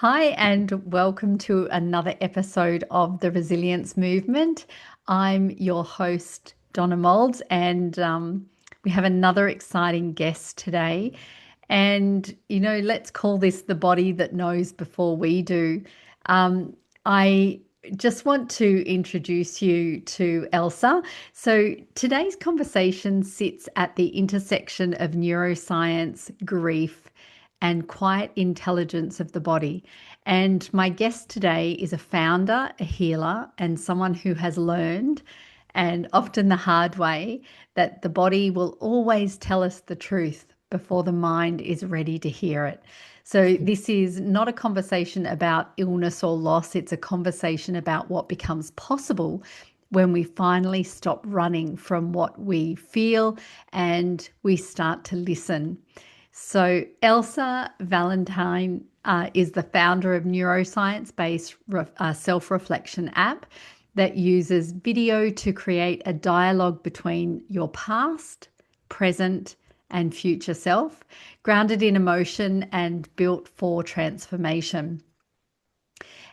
Hi, and welcome to another episode of the Resilience Movement. I'm your host, Donna Molds, and we have another exciting guest today. And, let's call this the body that knows before we do. I just want to introduce you to Elsa. So, today's conversation sits at the intersection of neuroscience, grief, and quiet intelligence of the body. And my guest today is a founder, a healer, and someone who has learned, and often the hard way, that the body will always tell us the truth before the mind is ready to hear it. So, this is not a conversation about illness or loss, it's a conversation about what becomes possible when we finally stop running from what we feel and we start to listen. So, Elsa Valentine is the founder of neuroscience-based self-reflection app that uses video to create a dialogue between your past, present, and future self, grounded in emotion and built for transformation.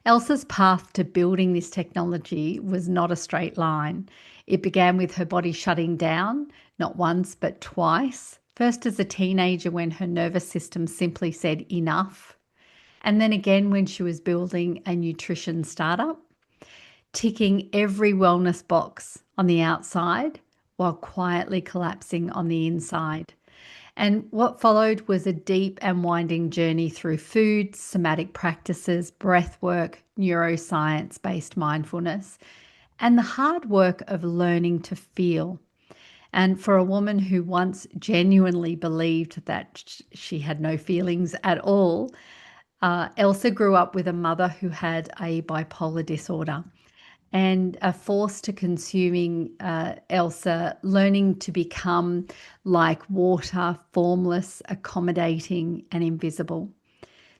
Elsa's path to building this technology was not a straight line. It began with her body shutting down, not once, but twice. First as a teenager, when her nervous system simply said enough. And then again, when she was building a nutrition startup, ticking every wellness box on the outside while quietly collapsing on the inside. And what followed was a deep and winding journey through food, somatic practices, breath work, neuroscience based mindfulness, and the hard work of learning to feel. And for a woman who once genuinely believed that she had no feelings at all, Elsa grew up with a mother who had a bipolar disorder and are forced to consuming Elsa, learning to become like water, formless, accommodating, and invisible.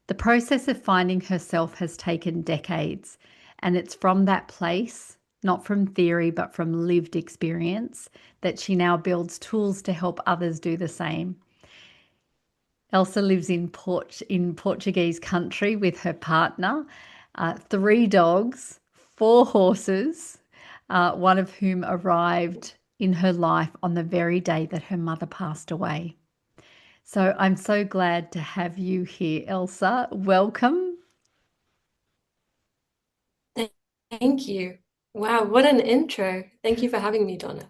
The process of finding herself has taken decades, and it's from that place, not from theory, but from lived experience, that she now builds tools to help others do the same. Elsa lives in Portuguese country with her partner, three dogs, four horses, one of whom arrived in her life on the very day that her mother passed away. So I'm so glad to have you here, Elsa. Welcome. Thank you. Wow, what an intro. Thank you for having me, Donna.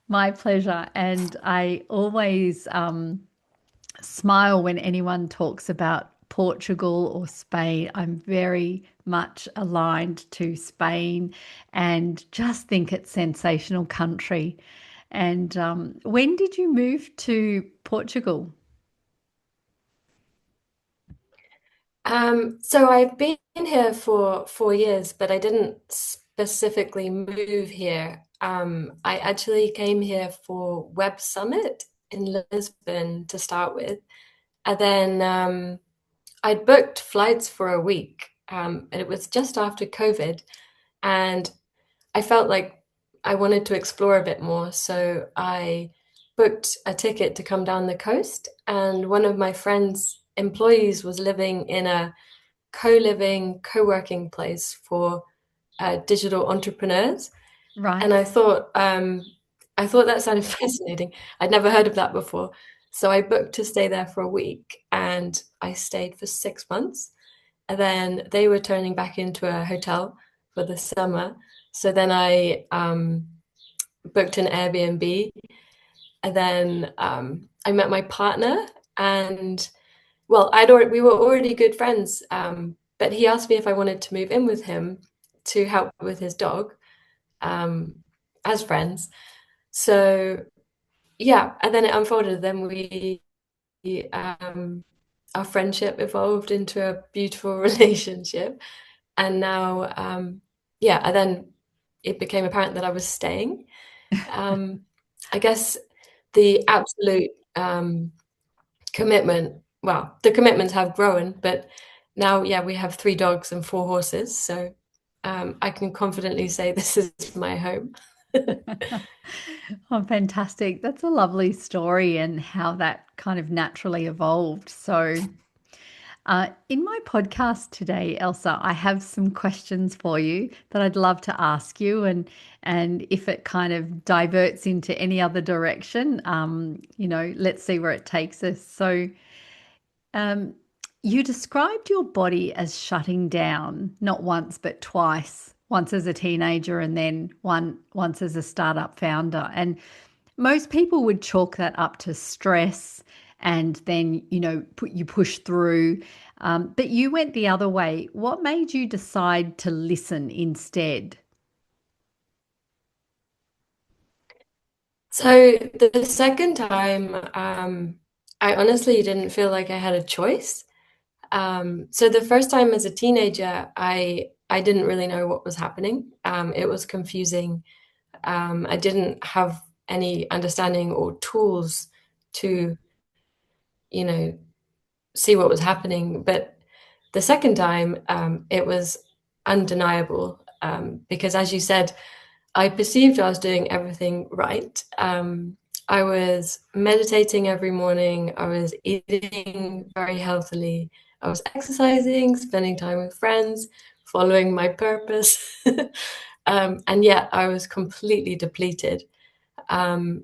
My pleasure. And I always smile when anyone talks about Portugal or Spain. I'm very much aligned to Spain and just think it's sensational country. And when did you move to Portugal? So I've been here for 4 years, but I didn't specifically move here. I actually came here for Web Summit in Lisbon to start with, and then I'd booked flights for a week, and it was just after COVID, and I felt like I wanted to explore a bit more, so I booked a ticket to come down the coast. And one of my friend's employees was living in a co-living, co-working place for digital entrepreneurs, and Right. I thought that sounded fascinating. I'd never heard of that before, so I booked to stay there for a week, and I stayed for 6 months. And then they were turning back into a hotel for the summer. So then I booked an Airbnb, and then I met my partner, and well, we were already good friends, but he asked me if I wanted to move in with him to help with his dog um, as friends. So yeah, and then it unfolded. Then um, our friendship evolved into a beautiful relationship, and now yeah, and then it became apparent that I was staying. Um, I guess the absolute commitment, well, the commitments have grown, but now, yeah, we have three dogs and four horses. So I can confidently say this is my home. Oh, fantastic. That's a lovely story and how that kind of naturally evolved. So, In my podcast today, Elsa, I have some questions for you that I'd love to ask you, and if it kind of diverts into any other direction, let's see where it takes us. So, um, you described your body as shutting down, not once but twice. Once as a teenager, and then once as a startup founder. And most people would chalk that up to stress, and then you push through. But you went the other way. What made you decide to listen instead? So the second time, I honestly didn't feel like I had a choice. So the first time as a teenager, I didn't really know what was happening. It was confusing. I didn't have any understanding or tools to, you know, see what was happening. But the second time, it was undeniable because, as you said, I perceived I was doing everything right. I was meditating every morning. I was eating very healthily. I was exercising, spending time with friends, following my purpose. And yet I was completely depleted. Um,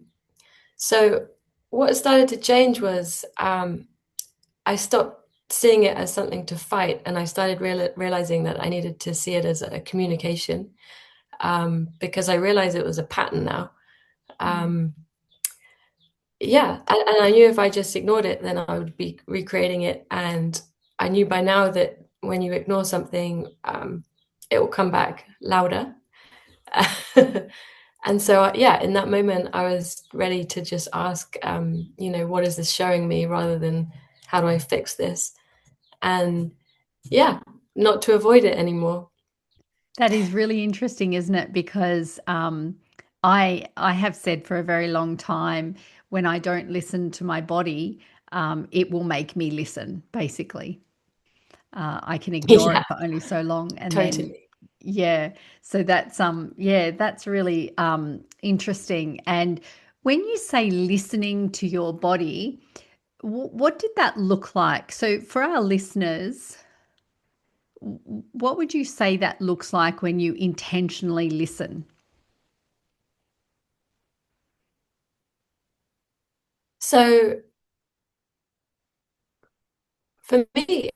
so what started to change was I stopped seeing it as something to fight, and I started realizing that I needed to see it as a communication because I realized it was a pattern now. Mm. Um, yeah, and I knew if I just ignored it, then I would be recreating it. And I knew by now that when you ignore something, it will come back louder. And so, yeah, in that moment, I was ready to just ask, what is this showing me rather than how do I fix this? And yeah, not to avoid it anymore. That is really interesting, isn't it? Because I have said for a very long time, when I don't listen to my body, it will make me listen, basically. I can ignore Yeah, it for only so long, and then totally. yeah. So that's really interesting. And when you say listening to your body, what did that look like? So for our listeners, what would you say that looks like when you intentionally listen? So for me,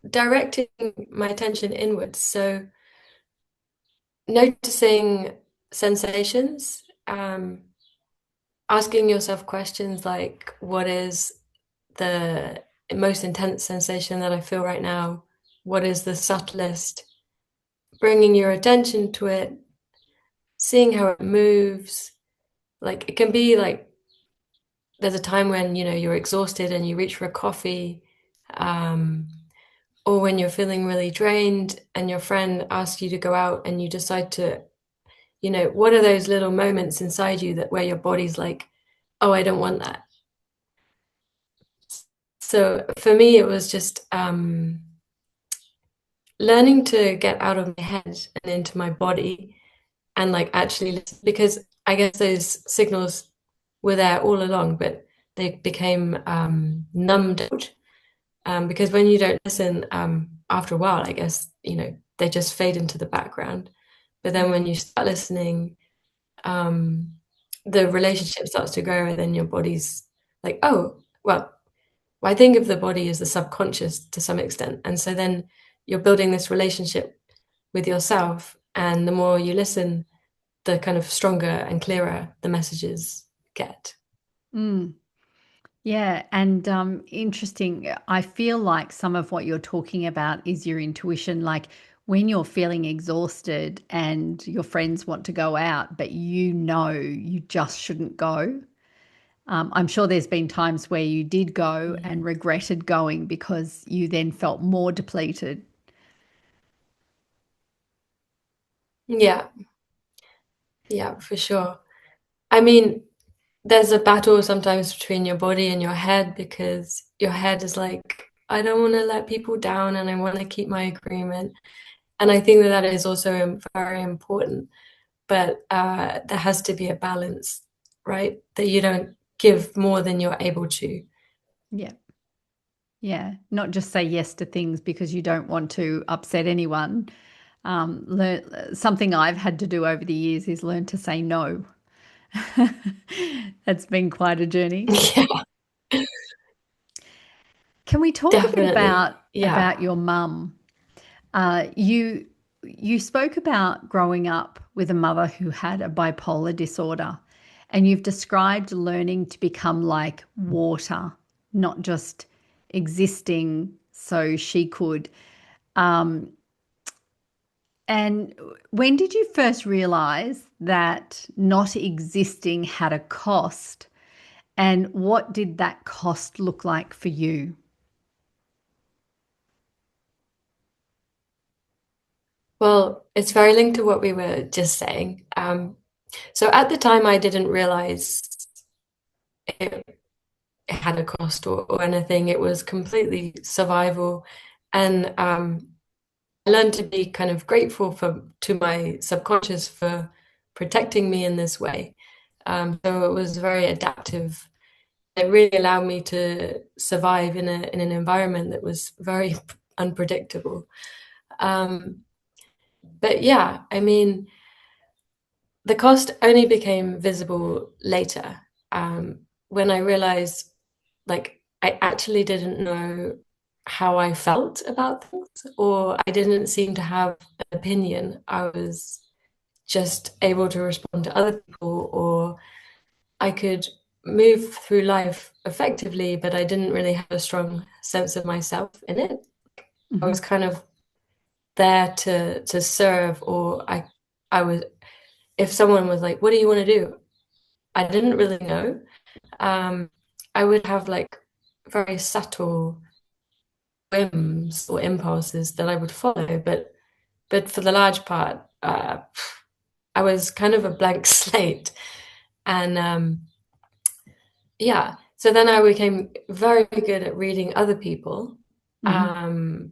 directing my attention inwards, so noticing sensations, asking yourself questions like, what is the most intense sensation that I feel right now? What is the subtlest? Bringing your attention to it, seeing how it moves. Like it can be like there's a time when you're exhausted and you reach for a coffee, um, or when you're feeling really drained and your friend asks you to go out and you decide to, what are those little moments inside you that where your body's like, oh, I don't want that. So for me, it was just learning to get out of my head and into my body and like actually listen, because I guess those signals were there all along, but they became numbed out. Because when you don't listen, after a while, I guess, they just fade into the background. But then when Mm. you start listening, um, the relationship starts to grow, and then your body's like, oh, well, I think of the body as the subconscious to some extent. And so then you're building this relationship with yourself. And the more you listen, the kind of stronger and clearer the messages get. Mm. Yeah, and interesting. I feel like some of what you're talking about is your intuition. Like when you're feeling exhausted and your friends want to go out, but you just shouldn't go. I'm sure there's been times where you did go Mhm. and regretted going because you then felt more depleted. Yeah, yeah, for sure. I mean, there's a battle sometimes between your body and your head because your head is like, I don't want to let people down and I want to keep my agreement. And I think that that is also very important. But there has to be a balance, right? That you don't give more than you're able to. Yeah. Yeah, not just say yes to things because you don't want to upset anyone. Something I've had to do over the years is learn to say no. That's been quite a journey. Yeah, Can we talk a bit definitely. Yeah. about your mum? You spoke about growing up with a mother who had a bipolar disorder, and you've described learning to become like water, not just existing so she could. Um, and when did you first realize that not existing had a cost? And what did that cost look like for you? Well, it's very linked to what we were just saying. So at the time, I didn't realize it had a cost or anything. It was completely survival. And I learned to be kind of grateful to my subconscious for protecting me in this way. So it was very adaptive. It really allowed me to survive in an environment that was very unpredictable. Um, but yeah, I mean, the cost only became visible later, when I realized, like, I actually didn't know how I felt about things, or I didn't seem to have an opinion. I was just able to respond to other people, or I could move through life effectively, but I didn't really have a strong sense of myself in it. I was Mhm, kind of there to serve, or I was, if someone was like, "What do you want to do?" I didn't really know. Um, I would have like very subtle whims or impulses that I would follow, but for the large part, I was kind of a blank slate. And yeah, so then I became very good at reading other people, mhm, um,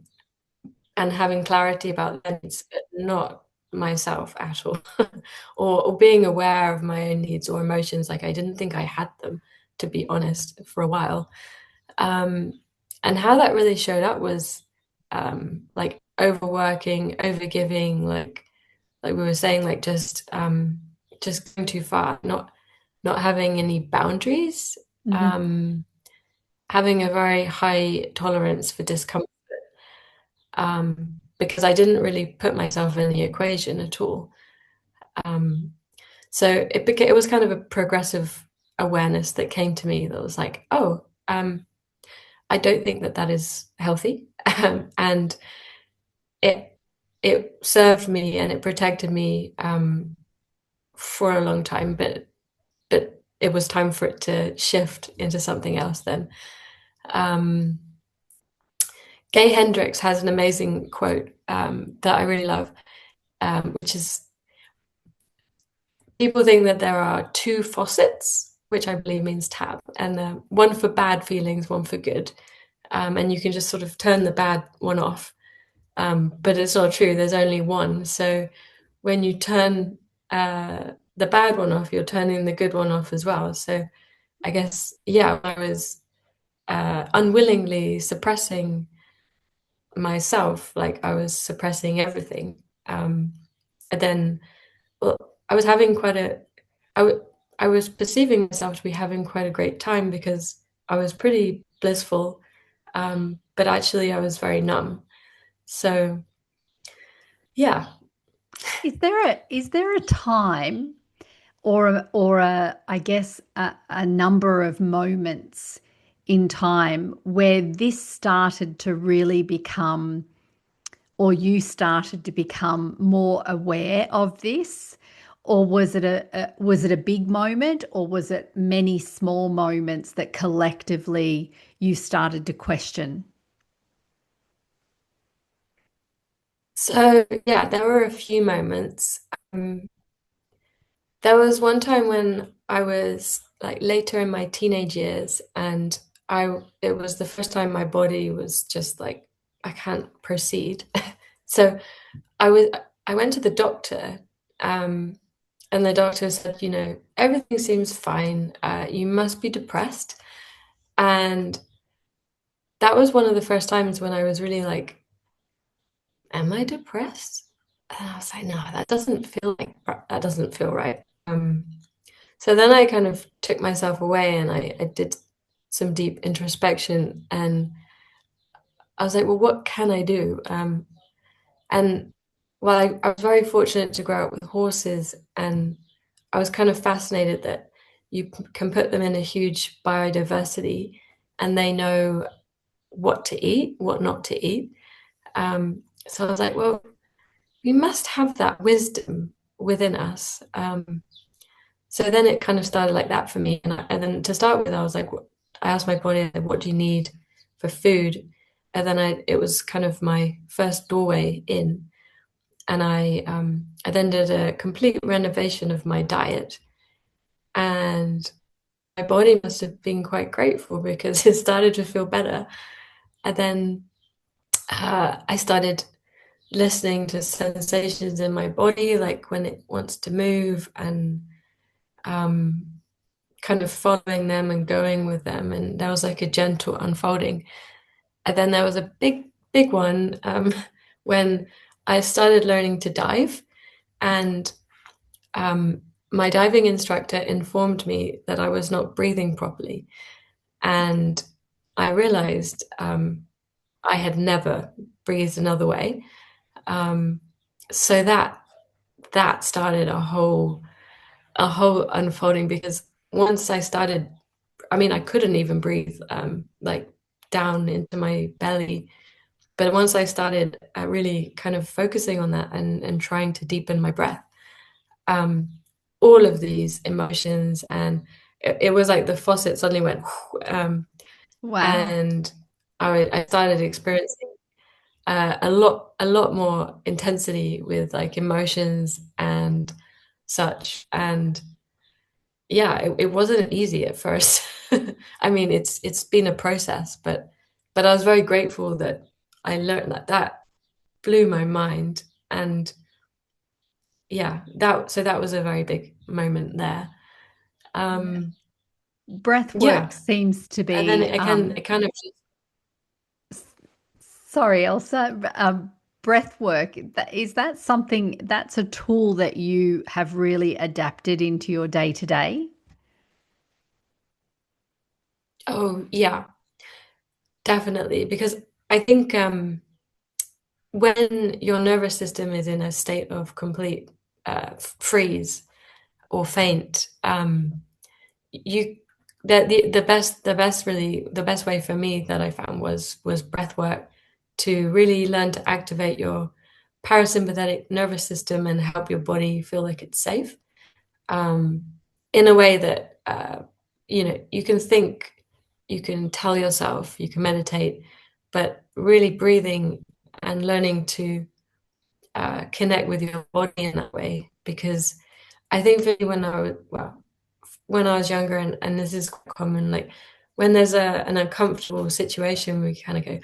and having clarity about their needs, but not myself at all, or being aware of my own needs or emotions. Like I didn't think I had them, to be honest, for a while. Um, and how that really showed up was like overworking, overgiving, like we were saying, like just going too far, not having any boundaries, mhm. um, having a very high tolerance for discomfort, because I didn't really put myself in the equation at all. Um, so it was kind of a progressive awareness that came to me that was like, oh, I don't think that that is healthy, and it it served me and it protected me, for a long time, but it was time for it to shift into something else then. Um, Gay Hendricks has an amazing quote, that I really love, which is, people think that there are two faucets, which I believe means tap, and one for bad feelings, one for good. And you can just sort of turn the bad one off. But it's not true. There's only one. So when you turn the bad one off, you're turning the good one off as well. So I guess, yeah, I was unwillingly suppressing myself, like I was suppressing everything. And then, well, I was having quite a, I, w- I was perceiving myself to be having quite a great time because I was pretty blissful, but actually I was very numb. So yeah. Is there a time or a I guess a number of moments in time where this started to really become or you started to become more aware of this? Or was it was it a big moment or was it many small moments that collectively you started to question? So yeah, there were a few moments. Um, there was one time when I was like later in my teenage years, and it was the first time my body was just like, I can't proceed. So I was I went to the doctor, um, and the doctor said, everything seems fine. You must be depressed, and that was one of the first times when I was really like, am I depressed? And I was like, no, that doesn't feel right. So then I kind of took myself away and I did some deep introspection, and I was like, well, what can I do? And well, I was very fortunate to grow up with horses, and I was kind of fascinated that can put them in a huge biodiversity and they know what to eat, what not to eat. So I was like, well, we must have that wisdom within us. So then it kind of started like that for me. And then to start with, I was like, I asked my body, what do you need for food? And then it was kind of my first doorway in. And I then did a complete renovation of my diet. And my body must have been quite grateful because it started to feel better. And then I started listening to sensations in my body, like when it wants to move, and um, kind of following them and going with them. And there was like a gentle unfolding. And then there was a big one when I started learning to dive. And um, my diving instructor informed me that I was not breathing properly. And I realized I had never breathed another way. Um, so that started a whole unfolding, because once I started, I mean, I couldn't even breathe like down into my belly. But once I started really kind of focusing on that and trying to deepen my breath, um, all of these emotions, and it was like the faucet suddenly went, Wow. and I started experiencing a lot more intensity with like emotions and such. And yeah, it wasn't easy at first. I mean, it's been a process, but I was very grateful that I learned that blew my mind. And yeah, that was a very big moment there. Yeah. Um, Breath work yeah, seems to and then be, it kind of just, s- sorry, Elsa, breath work, is that something that's a tool that you have really adapted into your day to day? oh yeah, definitely, because I think when your nervous system is in a state of complete freeze or faint, you the best way for me that I found was breath work, to really learn to activate your parasympathetic nervous system and help your body feel like it's safe, um, in a way that you can think, you can tell yourself, you can meditate, but really breathing and learning to connect with your body in that way. Because I think for me, when I was younger, and this is quite common, like when there's an uncomfortable situation, we kind of go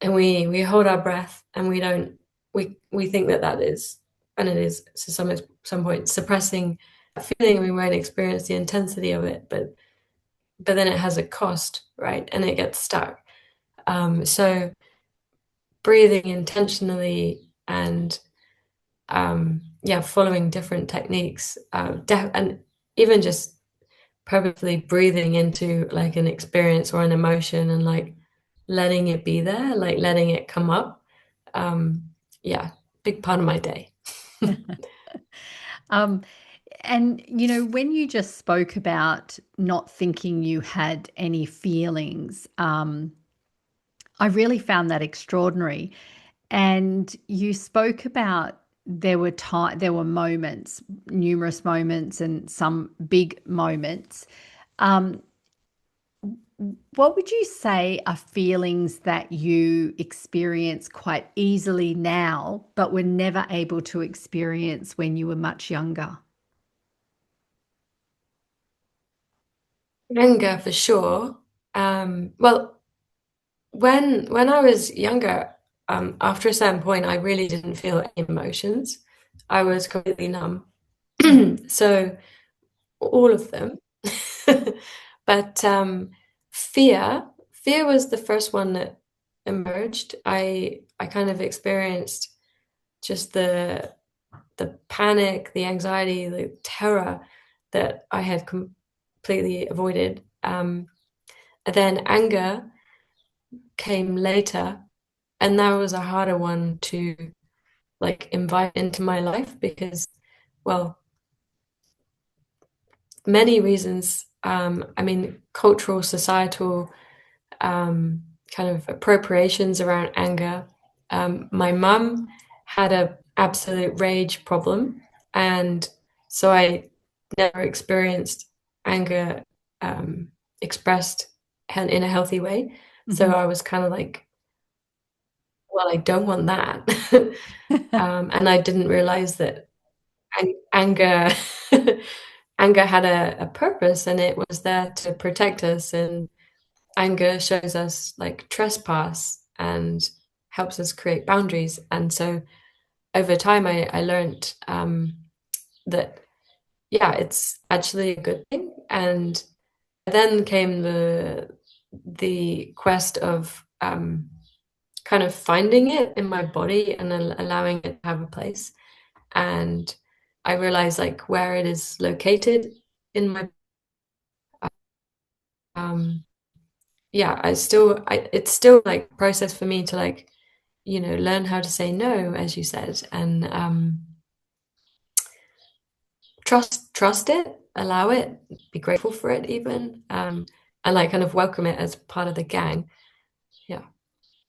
and we hold our breath, and we think that is, and it is to some point suppressing a feeling. We won't experience the intensity of it, but then it has a cost, right? And it gets stuck. So breathing intentionally and yeah, following different techniques, and even just purposely breathing into like an experience or an emotion, and like letting it be there, like letting it come up. Um, yeah, big part of my day. Um, and when you just spoke about not thinking you had any feelings, I really found that extraordinary. And you spoke about there were moments, numerous moments, and some big moments. Um, what would you say are feelings that you experience quite easily now, but were never able to experience when you were much younger? Anger for sure. Well, when I was younger, after a certain point, I really didn't feel any emotions. I was completely numb. So all of them. But fear, fear was the first one that emerged. I kind of experienced just the panic, the anxiety, the terror that I had completely avoided. And then anger came later, and that was a harder one to like invite into my life because, well, many reasons. I mean, cultural, societal, kind of appropriations around anger. My mum had a absolute rage problem, and so I never experienced anger expressed in a healthy way. So Mhm. I was kind of like, well, I don't want that. And I didn't realize that anger anger had a purpose, and it was there to protect us. And anger shows us like trespass and helps us create boundaries. And so over time, I learned that, yeah, it's actually a good thing. And then came the quest of kind of finding it in my body and allowing it to have a place. And I realized like where it is located in my um yeah, it's still like a process for me to like, learn how to say no, as you said, and trust it, allow it, be grateful for it even, and like kind of welcome it as part of the gang. Yeah.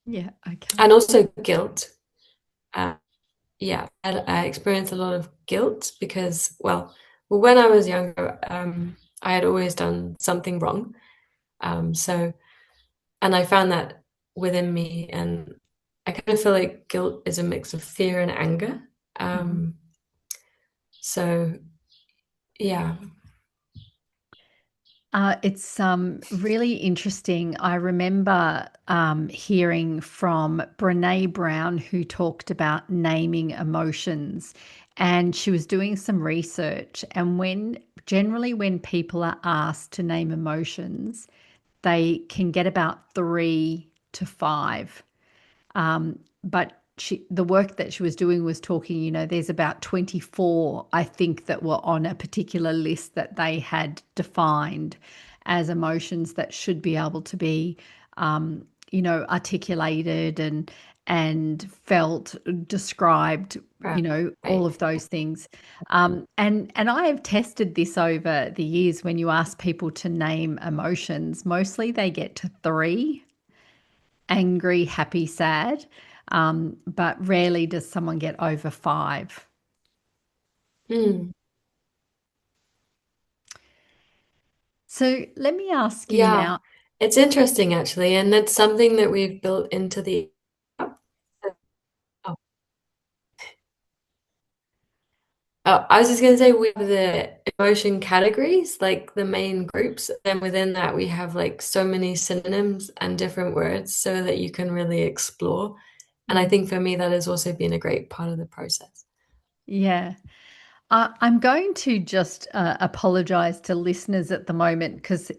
Yeah, okay. And also guilt. Uh, yeah, I experienced a lot of guilt because, well, when I was younger, I had always done something wrong. So, and I found that within me, and I kind of feel like guilt is a mix of fear and anger. Mhm. Um, so, yeah. It's really interesting. I remember hearing from Brene Brown, who talked about naming emotions, and she was doing some research. And when people are asked to name emotions, they can get about 3 to 5. But the work that she was doing was talking, there's about 24, I think, that were on a particular list that they had defined as emotions that should be able to be, articulated and felt, described, all Right. of those things. And I have tested this over the years. When you ask people to name emotions, mostly they get to 3: angry, happy, sad. But rarely does someone get over 5. Mm. So let me ask you Yeah, now. it's interesting actually, and it's something that we've built into the app. Oh, I was just going to say we have the emotion categories, like the main groups. Then within that, we have like so many synonyms and different words so that you can really explore. And I Mm, think for me, that has also been a great part of the process. yeah. I'm going to just apologize to listeners at the moment because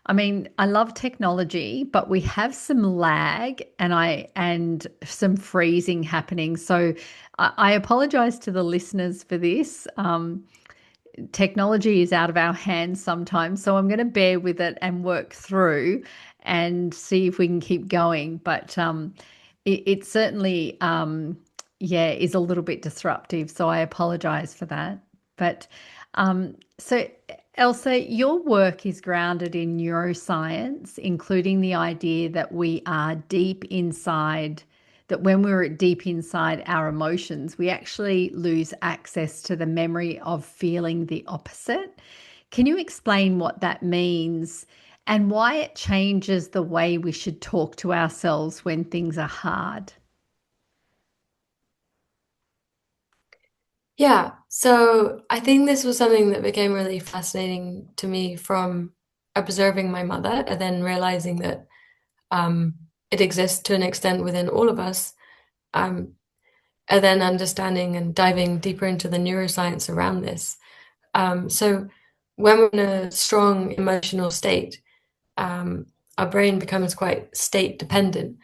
I mean, I love technology, but we have some lag and some freezing happening. So I apologize to the listeners for this. Technology is out of our hands sometimes. So I'm going to bear with it and work through and see if we can keep going. But it certainly, yeah, is a little bit disruptive. So I apologize for that. But so, Elsa, your work is grounded in neuroscience, including the idea that we are deep inside, that when we're deep inside our emotions, we actually lose access to the memory of feeling the opposite. Can you explain what that means and why it changes the way we should talk to ourselves when things are hard? Yeah, so I think this was something that became really fascinating to me from observing my mother and then realizing that um, it exists to an extent within all of us. Um, and then understanding and diving deeper into the neuroscience around this. So when we're in a strong emotional state, our brain becomes quite state dependent.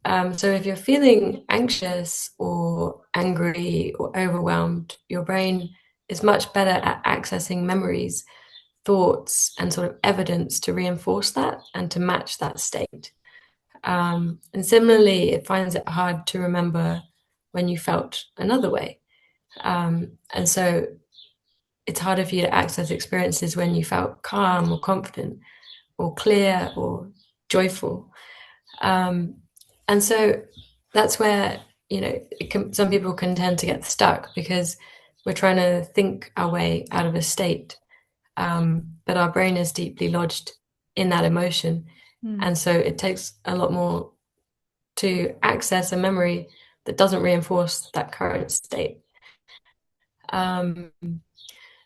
So if you're feeling anxious or angry or overwhelmed, your brain is much better at accessing memories, thoughts, and sort of evidence to reinforce that and to match that state. And similarly, it finds it hard to remember when you felt another way. And so it's harder for you to access experiences when you felt calm or confident or clear or joyful. Um, and so that's where, some people can tend to get stuck because we're trying to think our way out of a state. But our brain is deeply lodged in that emotion. Mm. And so it takes a lot more to access a memory that doesn't reinforce that current state. Um,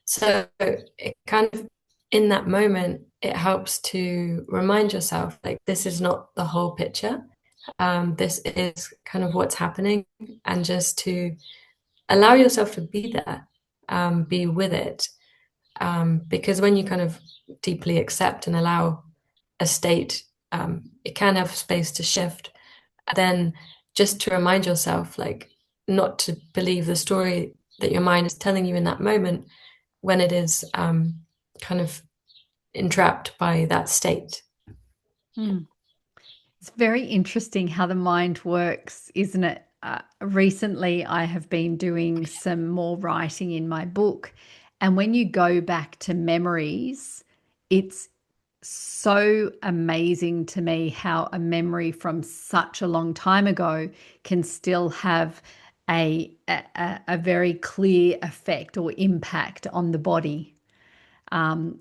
so it kind of, in that moment, it helps to remind yourself, like, this is not the whole picture. This is kind of what's happening, and just to allow yourself to be there, be with it. Because when you kind of deeply accept and allow a state, it can have space to shift. Then just to remind yourself, like, not to believe the story that your mind is telling you in that moment when it is kind of entrapped by that state. Mm. It's very interesting how the mind works, isn't it? Recently, I have been doing some more writing in my book. And when you go back to memories, it's so amazing to me how a memory from such a long time ago can still have a very clear effect or impact on the body,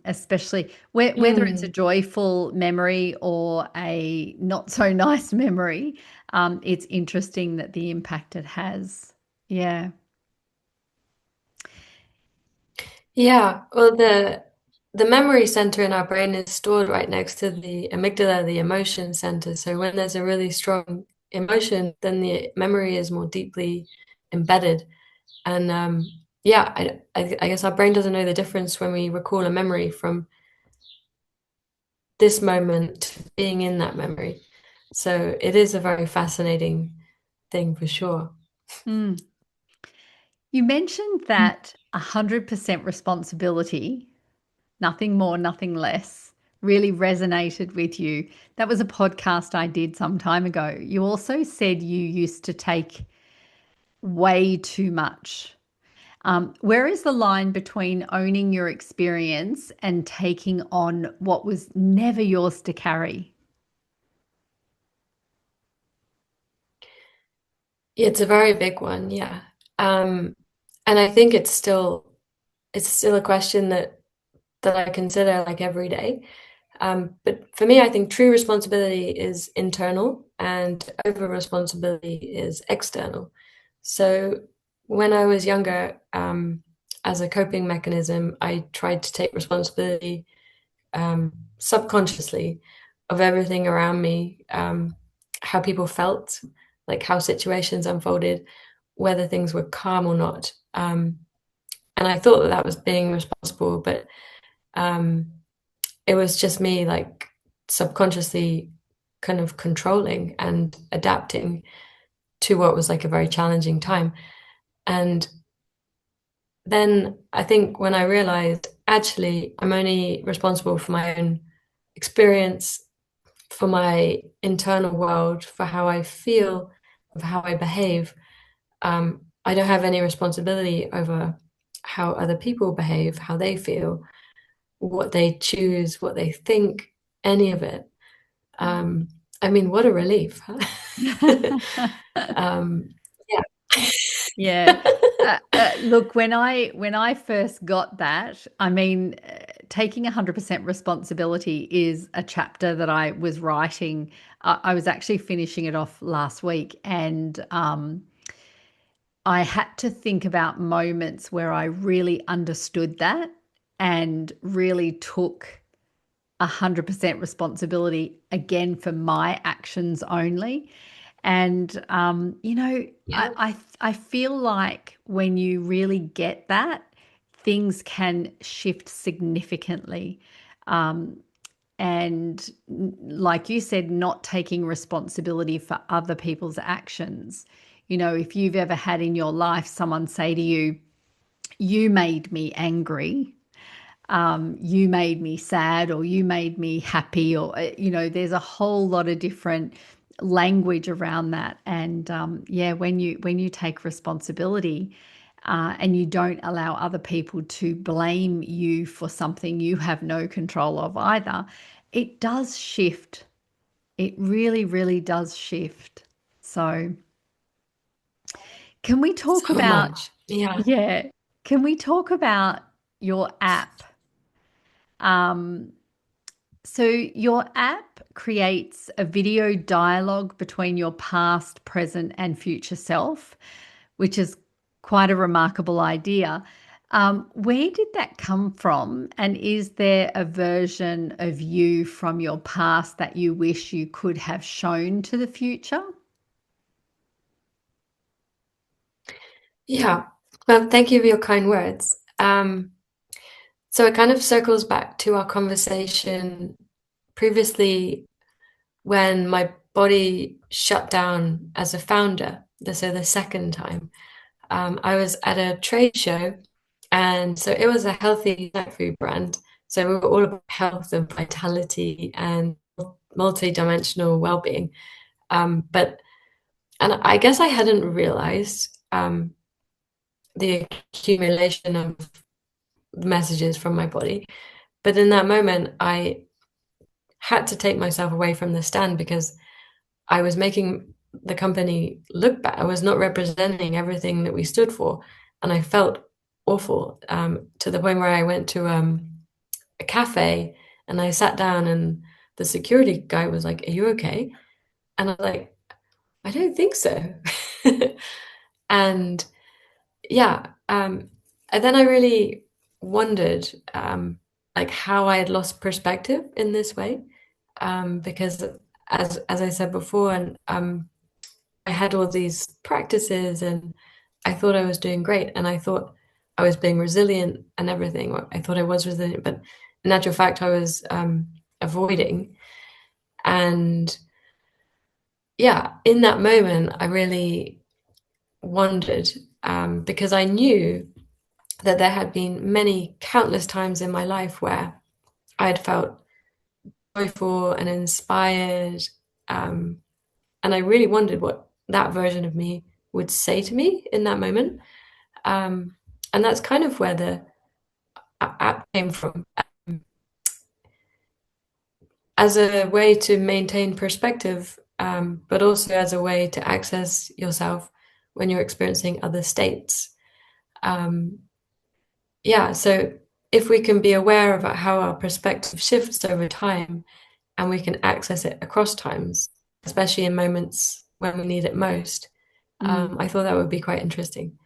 especially whether it's a Mm. joyful memory or a not so nice memory. It's interesting that the impact it has. Yeah. Yeah, well, the memory center in our brain is stored right next to the amygdala, the emotion center. So when there's a really strong emotion, then the memory is more deeply embedded. And yeah, I guess our brain doesn't know the difference when we recall a memory from this moment to being in that memory. So it is a very fascinating thing for sure. Mm. You mentioned that 100% responsibility, nothing more, nothing less, really resonated with you. That was a podcast I did some time ago. You also said you used to take way too much. Where is the line between owning your experience and taking on what was never yours to carry? It's a very big one, yeah. Um, and I think it's still a question that I consider like every day. But for me, I think true responsibility is internal and over responsibility is external. So when I was younger, as a coping mechanism, I tried to take responsibility subconsciously of everything around me, how people felt, like how situations unfolded, whether things were calm or not. And I thought that that was being responsible, but um, it was just me like subconsciously kind of controlling and adapting to what was like a very challenging time. And then I think when I realized actually I'm only responsible for my own experience, for my internal world, for how I feel, for how I behave, I don't have any responsibility over how other people behave, how they feel, what they choose, what they think, any of it. Um, I mean, what a relief. Huh? um, Yeah. yeah. Look, when I first got that, I mean, taking 100% responsibility is a chapter that I was writing. I was actually finishing it off last week, and I had to think about moments where I really understood that and really took 100% responsibility again for my actions only. And Yeah. I feel like when you really get that, things can shift significantly. and like you said, not taking responsibility for other people's actions. You know, if you've ever had in your life someone say to you, you made me angry, you made me sad, or you made me happy, or you know, there's a whole lot of different language around that. And yeah, when you take responsibility, and you don't allow other people to blame you for something you have no control of either, it does shift. It really, really does shift. So, can we talk So about, much. Yeah. yeah, can we talk about your app? Um, So, your app creates a video dialogue between your past, present, and future self, which is quite a remarkable idea. Where did that come from? And is there a version of you from your past that you wish you could have shown to the future? Yeah. Well, thank you for your kind words. So it kind of circles back to our conversation previously when my body shut down as a founder. So the second time, I was at a trade show, and so it was a healthy snack food brand. So we were all about health and vitality and multi-dimensional well-being. But and I guess I hadn't realized the accumulation of messages from my body. But in that moment, I had to take myself away from the stand because I was making the company look bad. I was not representing everything that we stood for. And I felt awful to the point where I went to a cafe and I sat down, and the security guy was like, "Are you okay?" And I was like, "I don't think so." And yeah, and then I really wondered like how I had lost perspective in this way, because as I said before, and I had all these practices, and I thought I was doing great, and I thought I was being resilient and everything. Or I thought I was resilient, but in actual fact, I was avoiding. And yeah, in that moment, I really wondered because I knew that there had been many countless times in my life where I had felt joyful and inspired. Um, and I really wondered what that version of me would say to me in that moment. Um, and that's kind of where the app came from, as a way to maintain perspective, but also as a way to access yourself when you're experiencing other states. Um, yeah, so if we can be aware about how our perspective shifts over time, and we can access it across times, especially in moments when we need it most, Mm. I thought that would be quite interesting.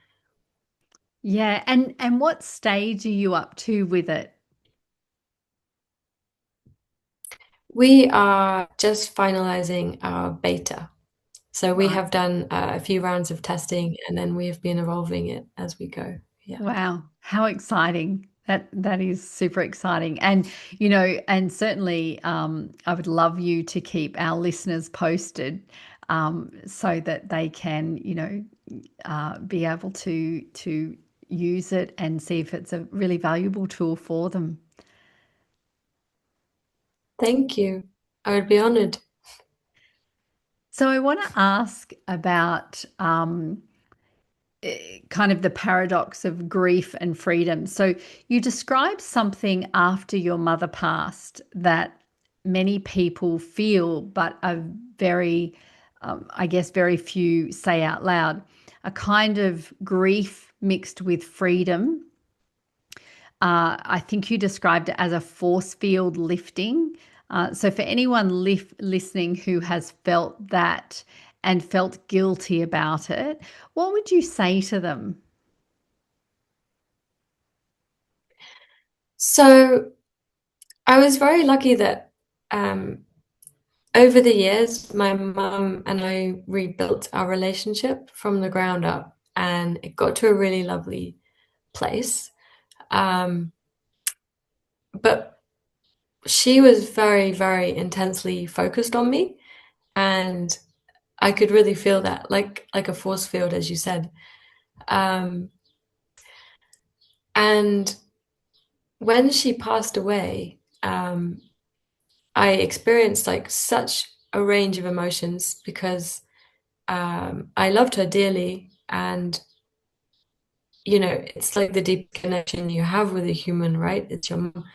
Yeah, and what stage are you up to with it? We are just finalizing our beta. So we Right. have done a few rounds of testing, and then we have been evolving it as we go. Yeah. Wow, how exciting. That is super exciting. And you know, and certainly I would love you to keep our listeners posted, so that they can, you know, be able to use it and see if it's a really valuable tool for them. Thank you. I would be honored. So I want to ask about kind of the paradox of grief and freedom. So you described something after your mother passed that many people feel, but are very, I guess, very few say out loud. A kind of grief mixed with freedom. I think you described it as a force field lifting. So, for anyone listening who has felt that and felt guilty about it, what would you say to them? So I was very lucky that um, over the years, my mum and I rebuilt our relationship from the ground up, and it got to a really lovely place. Um, but she was very, very intensely focused on me, and I could really feel that, like a force field, as you said. Um, and when she passed away, I experienced like such a range of emotions because I loved her dearly, and it's like the deep connection you have with a human, right? It's your mom.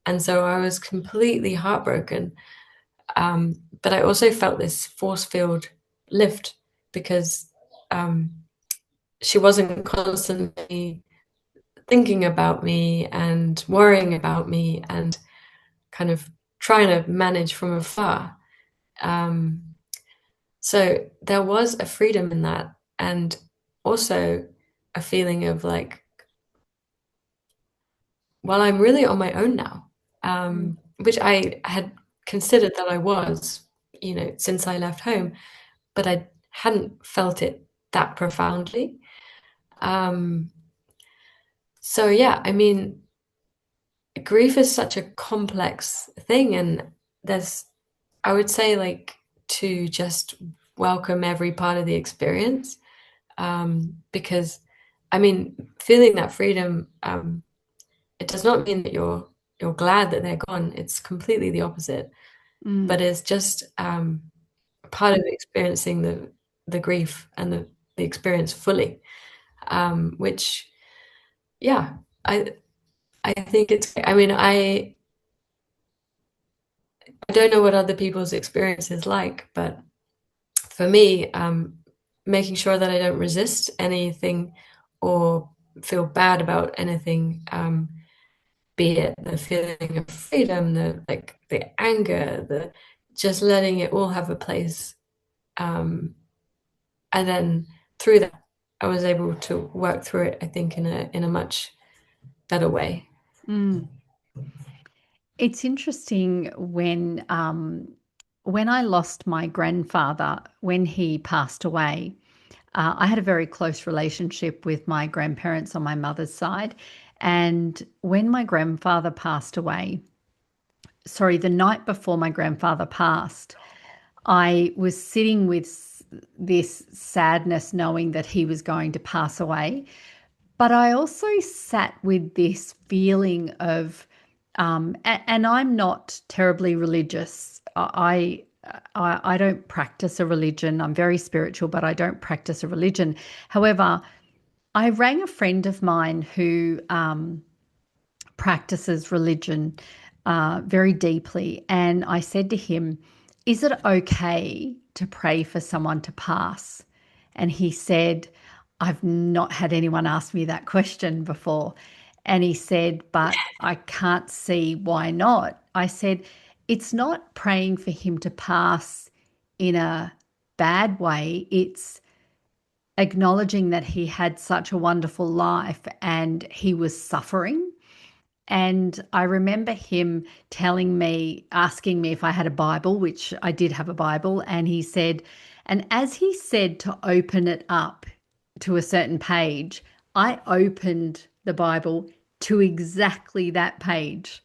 And so I was completely heartbroken. But I also felt this force field lift because um, she wasn't constantly thinking about me and worrying about me and kind of trying to manage from afar. Um, so there was a freedom in that, and also a feeling of like, well, I'm really on my own now, Mm. which I had considered that I was, since I left home, but I hadn't felt it that profoundly. Um, so yeah, I mean, grief is such a complex thing, and there's, I would say, like, to just welcome every part of the experience, because, I mean, feeling that freedom, it does not mean that you're glad that they're gone. It's completely the opposite, Mm. but it's just part of experiencing the grief and the experience fully, which, yeah, I I think it's. I mean, I don't know what other people's experience is like, but for me, making sure that I don't resist anything or feel bad about anything, be it the feeling of freedom, the anger, the just letting it all have a place. Um, and then through that, I was able to work through it, I think, in a much better way. Mm. It's interesting when I lost my grandfather when he passed away. I had a very close relationship with my grandparents on my mother's side, and when my grandfather passed away, sorry, the night before my grandfather passed, I was sitting with this sadness, knowing that he was going to pass away. But I also sat with this feeling of, and I'm not terribly religious. I don't practice a religion. I'm very spiritual, but I don't practice a religion. However, I rang a friend of mine who practices religion very deeply, and I said to him, "Is it okay to pray for someone to pass?" And he said, "I've not had anyone ask me that question before." And he said, "But I can't see why not." I said, "It's not praying for him to pass in a bad way. It's acknowledging that he had such a wonderful life and he was suffering." And I remember him telling me, asking me if I had a Bible, which I did have a Bible. And he said, and as he said to open it up to a certain page, I opened the Bible to exactly that page.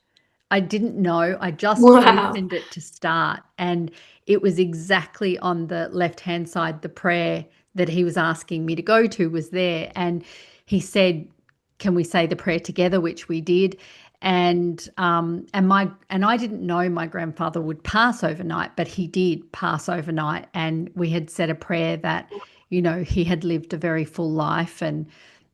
I didn't know. I just Wow. opened it to start, and it was exactly on the left-hand side. The prayer that he was asking me to go to was there. And he said, "Can we say the prayer together?" Which we did. And I didn't know my grandfather would pass overnight, but he did pass overnight. And we had said a prayer that, he had lived a very full life, and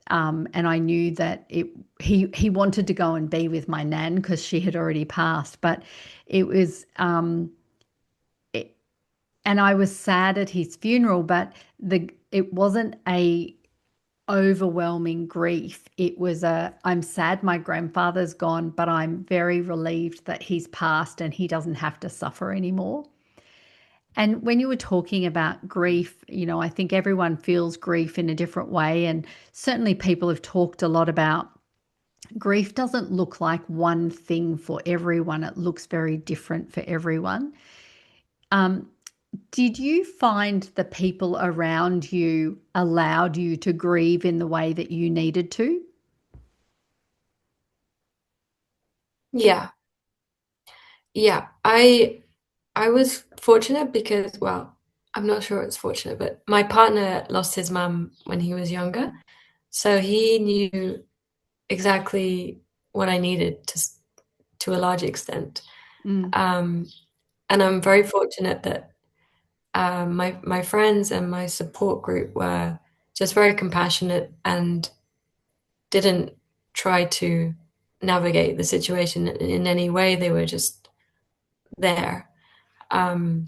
I knew that he wanted to go and be with my nan because she had already passed. But it was it, and I was sad at his funeral, but it wasn't a overwhelming grief. It was I'm sad my grandfather's gone, but I'm very relieved that he's passed and he doesn't have to suffer anymore. And when you were talking about grief, I think everyone feels grief in a different way. And certainly people have talked a lot about grief doesn't look like one thing for everyone, it looks very different for everyone. Um, did you find the people around you allowed you to grieve in the way that you needed to? Yeah. Yeah, I was fortunate because, well, I'm not sure it's fortunate, but my partner lost his mum when he was younger, so he knew exactly what I needed to a large extent. Mm, Um, and I'm very fortunate that my friends and my support group were just very compassionate and didn't try to navigate the situation in any way. They were just there. Um,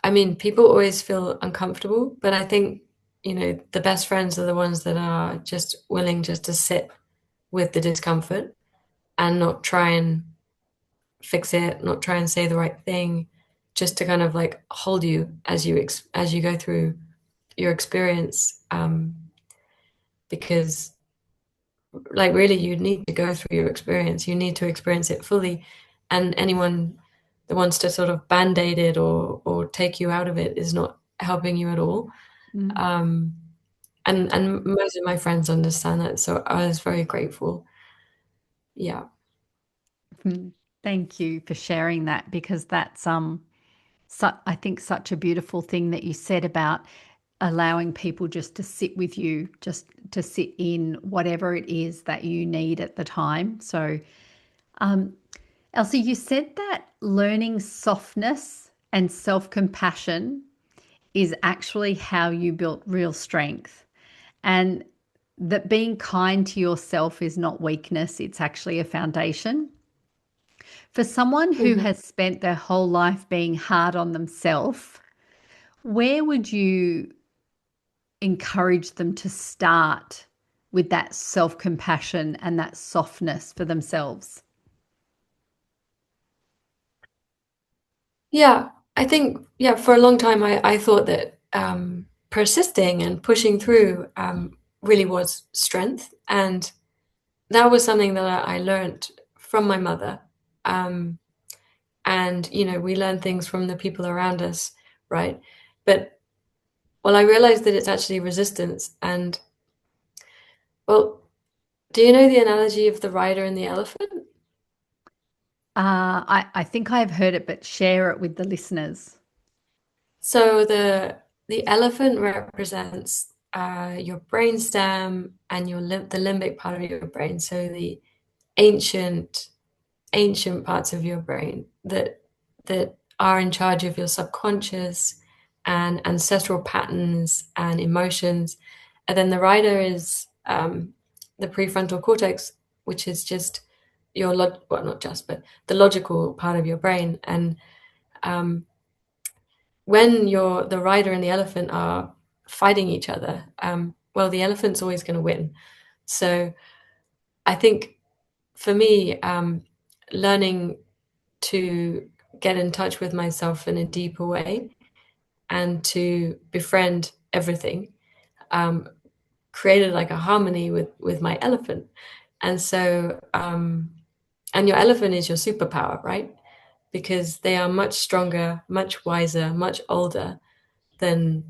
I mean, people always feel uncomfortable, but I think, the best friends are the ones that are just willing just to sit with the discomfort and not try and fix it, not try and say the right thing, just to kind of like hold you as you go through your experience. Because like really you need to go through your experience. You need to experience it fully. And anyone that wants to sort of band-aid it or take you out of it is not helping you at all. mm, Um, and most of my friends understand that, so I was very grateful. Yeah. mm. Thank you for sharing that because that's I think such a beautiful thing that you said about allowing people just to sit with you, just to sit in whatever it is that you need at the time. So, um, Elsie, you said that learning softness and self compassion is actually how you built real strength, and that being kind to yourself is not weakness, it's actually a foundation. For someone who Mhm. has spent their whole life being hard on themselves, where would you encourage them to start with that self compassion and that softness for themselves? Yeah, I think, yeah, for a long time I thought that persisting and pushing through really was strength. And that was something that I learned from my mother. Um, and, we learn things from the people around us, right? But, well, I realized that it's actually resistance. And, well, do you know the analogy of the rider and the elephant? I think I've heard it, but share it with the listeners. So the elephant represents your brainstem and the limbic part of your brain. So the ancient ancient parts of your brain that are in charge of your subconscious and ancestral patterns and emotions. And then the rider is the prefrontal cortex, which is just well, not just, but the logical part of your brain. And um, when the rider and the elephant are fighting each other, well, the elephant's always going to win. So I think for me, learning to get in touch with myself in a deeper way and to befriend everything, um, created like a harmony with my elephant. And so, and your elephant is your superpower, right? Because they are much stronger, much wiser, much older than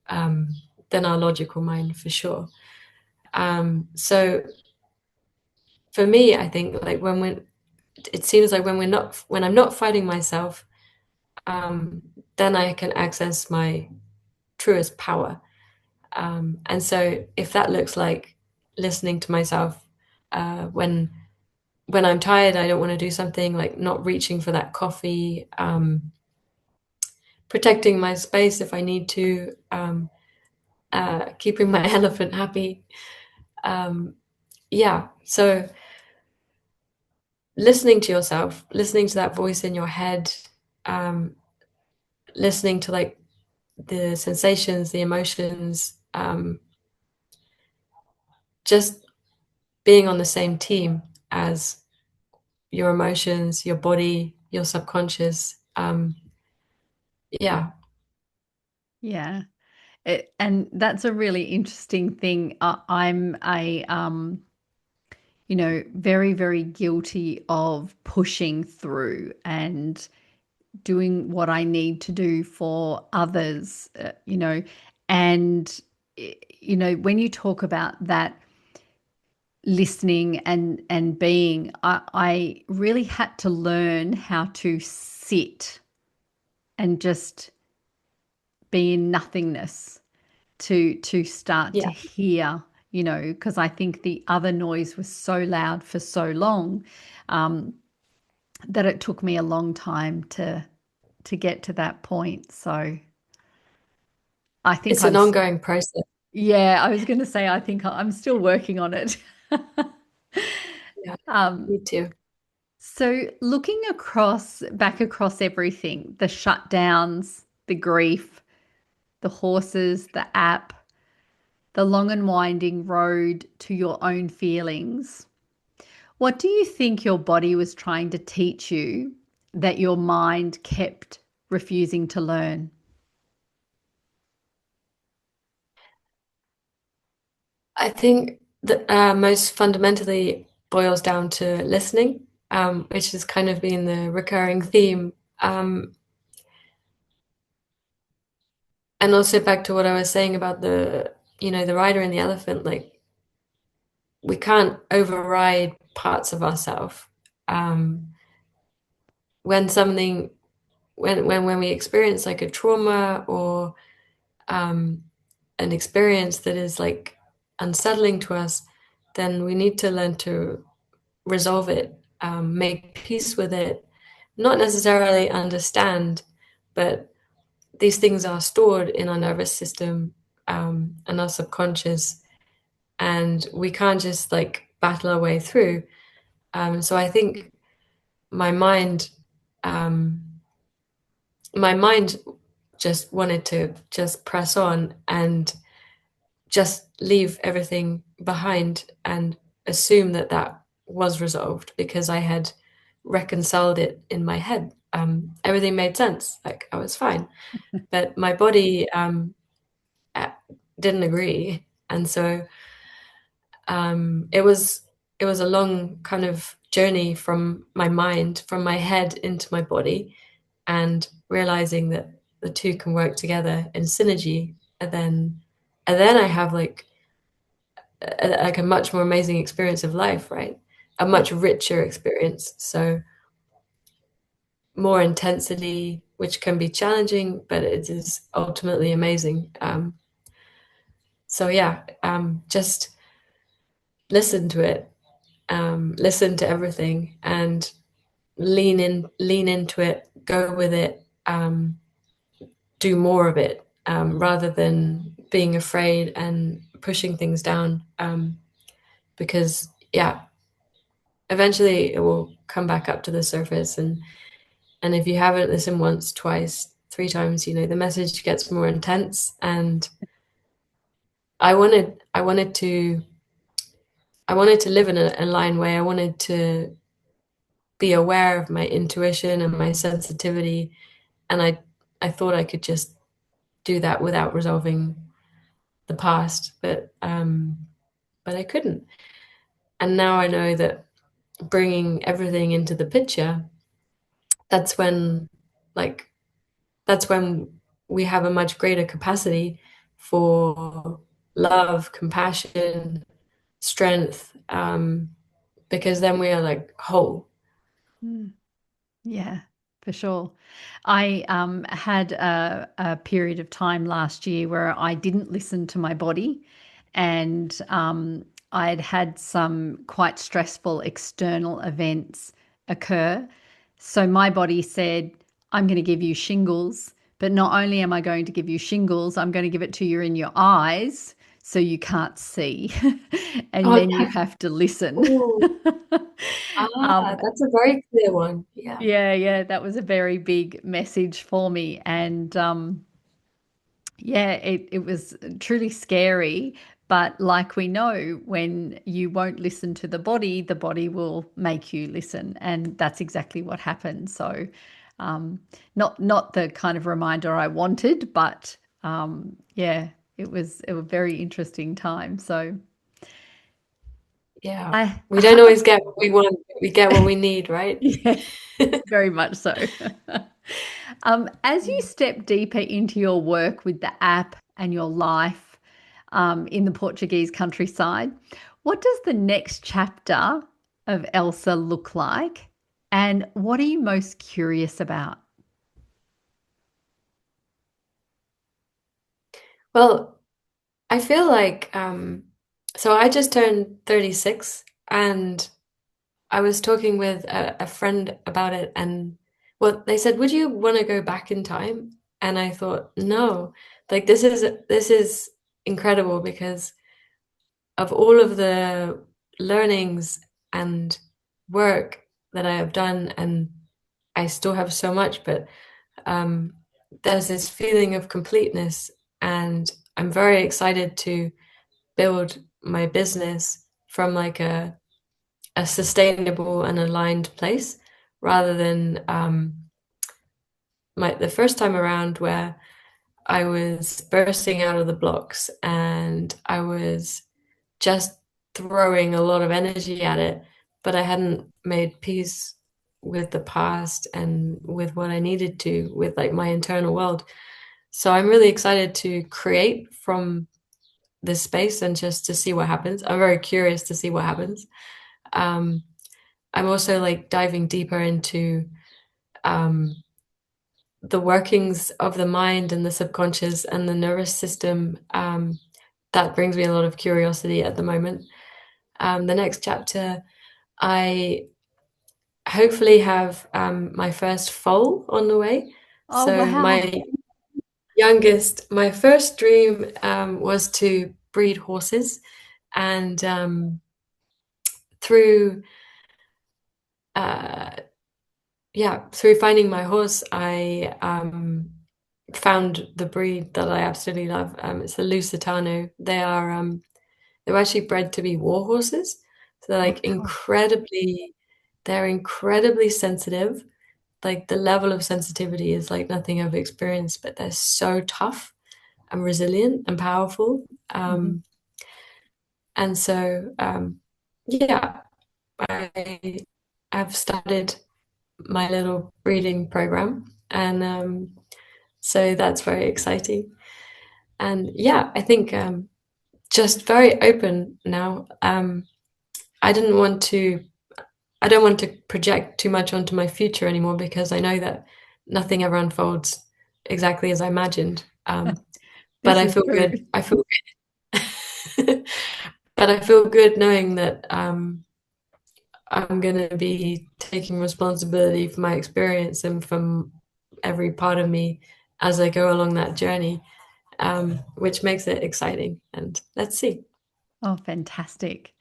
um, than our logical mind for sure. So for me, I think like it seems like when I'm not fighting myself, then I can access my truest power. And so if that looks like listening to myself when I'm tired, I don't want to do something like not reaching for that coffee, protecting my space if I need to, keeping my elephant happy. Um, yeah. So listening to yourself, listening to that voice in your head, um, listening to like the sensations, the emotions, just being on the same team as your emotions, your body, your subconscious. Yeah. Yeah. And that's a really interesting thing. I'm very, very guilty of pushing through and doing what I need to do for others, and, when you talk about that listening and being, I really had to learn how to sit and just be in nothingness to start to Yeah, hear, because I think the other noise was so loud for so long, um, that it took me a long time to get to that point. So I think it's an I'm, ongoing process. yeah, I was going to say, I think I'm still working on it. Yeah, Um, me too. so looking back across everything, the shutdowns, the grief, the horses, the app, the long and winding road to your own feelings, what do you think your body was trying to teach you that your mind kept refusing to learn? I think that most fundamentally boils down to listening, which has kind of been the recurring theme. Um, and also back to what I was saying about the rider and the elephant, like we can't override parts of ourselves. Um, when something, when we experience like a trauma or um, an experience that is like unsettling to us, then we need to learn to resolve it, make peace with it, not necessarily understand, but these things are stored in our nervous system and our subconscious, and we can't just like battle our way through. So I think my mind, um, my mind just wanted to just press on and just leave everything behind and assume that that was resolved because I had reconciled it in my head. Everything made sense, like I was fine, but my body a- didn't agree, and so it was a long kind of journey from my mind, from my head into my body, and realizing that the two can work together in synergy, and then I have like a much more amazing experience of life, right? A much richer experience. So more intensity, which can be challenging, but it is ultimately amazing. So yeah, just listen to it, listen to everything, and lean into it, go with it, do more of it, rather than being afraid and pushing things down. Because yeah, eventually it will come back up to the surface, and if you haven't listened once, twice, three times, the message gets more intense. And I wanted to live in a line way. I wanted to be aware of my intuition and my sensitivity, and I thought I could just do that without resolving the past, but I couldn't. And now I know that bringing everything into the picture, that's when like that's when we have a much greater capacity for love, compassion, strength, because then we are like whole. Mm. Yeah, for sure. I had a period of time last year where I didn't listen to my body, and I'd had some quite stressful external events occur. So my body said, I'm going to give you shingles, but not only am I going to give you shingles, I'm going to give it to you in your eyes so you can't see, and Oh, then you have to listen. oh, Um, that's a very clear one. Yeah. yeah, yeah, that was a very big message for me. And yeah, it was truly scary. But like we know, when you won't listen to the body will make you listen. And that's exactly what happened. So not the kind of reminder I wanted, but yeah, it was a very interesting time. So Yeah. I We don't have a always get what we want, but we get what we need, right? yeah, very much so. As you Yeah. step deeper into your work with the app and your life in the Portuguese countryside, What does the next chapter of Elsa look like? And what are you most curious about? Well, I feel like so I just turned 36 and I was talking with a friend about it and well, they said, "Would you want to go back in time?" And I thought, "No. Like this is incredible because of all of the learnings and work that I have done and I still have so much, but um there's this feeling of completeness and I'm very excited to build my business from like a sustainable and aligned place rather than the first time around where I was bursting out of the blocks and I was just throwing a lot of energy at it, but I hadn't made peace with the past and with what I needed to with like my internal world. So I'm really excited to create from this space and just to see what happens. I'm very curious to see what happens. Um, I'm also like diving deeper into um, the workings of the mind and the subconscious and the nervous system. That brings me a lot of curiosity at the moment. The next chapter, I hopefully have my first foal on the way. Oh, So wow. my first dream was to breed horses, and through uh, through finding my horse, I found the breed that I absolutely love. It's the Lusitano. They're actually bred to be war horses. So Wow. they're incredibly sensitive. Like the level of sensitivity is like nothing I've experienced, but they're so tough and resilient and powerful. Mhm. And so, yeah, I I've started my little breeding program, and so that's very exciting. And yeah, I think just very open now. I didn't want to, I don't want to project too much onto my future anymore because I know that nothing ever unfolds exactly as I imagined. But This I is feel true. good. I feel good. But I feel good knowing that I'm going to be taking responsibility for my experience and from every part of me as I go along that journey, which makes it exciting. And let's see. Oh, fantastic.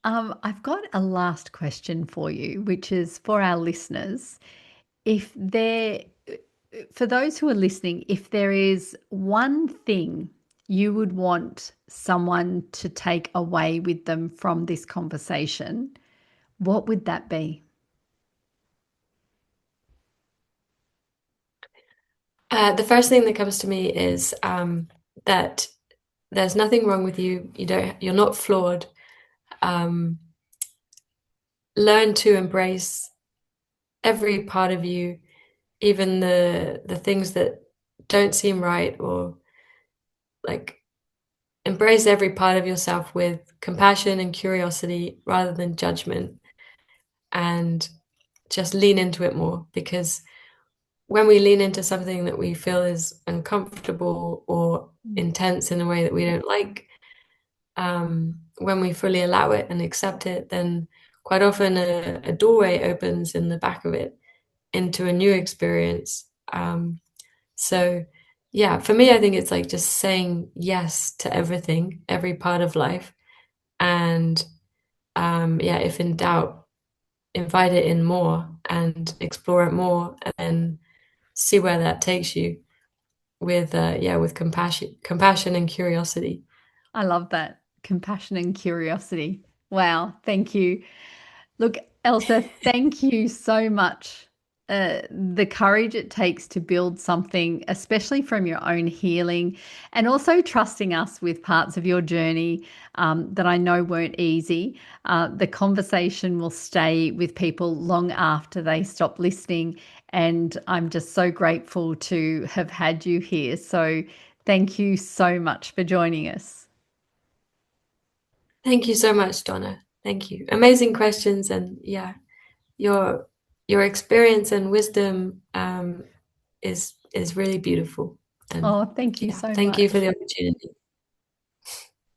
I've got a last question for you, which is for our listeners. If there, for those who are listening, if there is one thing you would want someone to take away with them from this conversation, what would that be? The first thing that comes to me is that there's nothing wrong with you. You're not flawed. Um, Learn to embrace every part of you, even the things that don't seem right, or like embrace every part of yourself with compassion and curiosity rather than judgment, and just lean into it more because when we lean into something that we feel is uncomfortable or intense in a way that we don't like, when we fully allow it and accept it, then quite often a doorway opens in the back of it into a new experience. So, yeah, for me, I think it's like just saying yes to everything, every part of life. And yeah, if in doubt, invite it in more and explore it more and then see where that takes you with with compassion and curiosity. I love that. Compassion and curiosity. Wow. Thank you. Look, Elsa, thank you so much. The courage it takes to build something, especially from your own healing, and also trusting us with parts of your journey that I know weren't easy. The conversation will stay with people long after they stop listening. And I'm just so grateful to have had you here. So thank you so much for joining us. Thank you so much, Donna. Thank you. Amazing questions, and yeah, your your experience and wisdom is really beautiful. And Oh, thank you yeah, so thank you for much. the opportunity.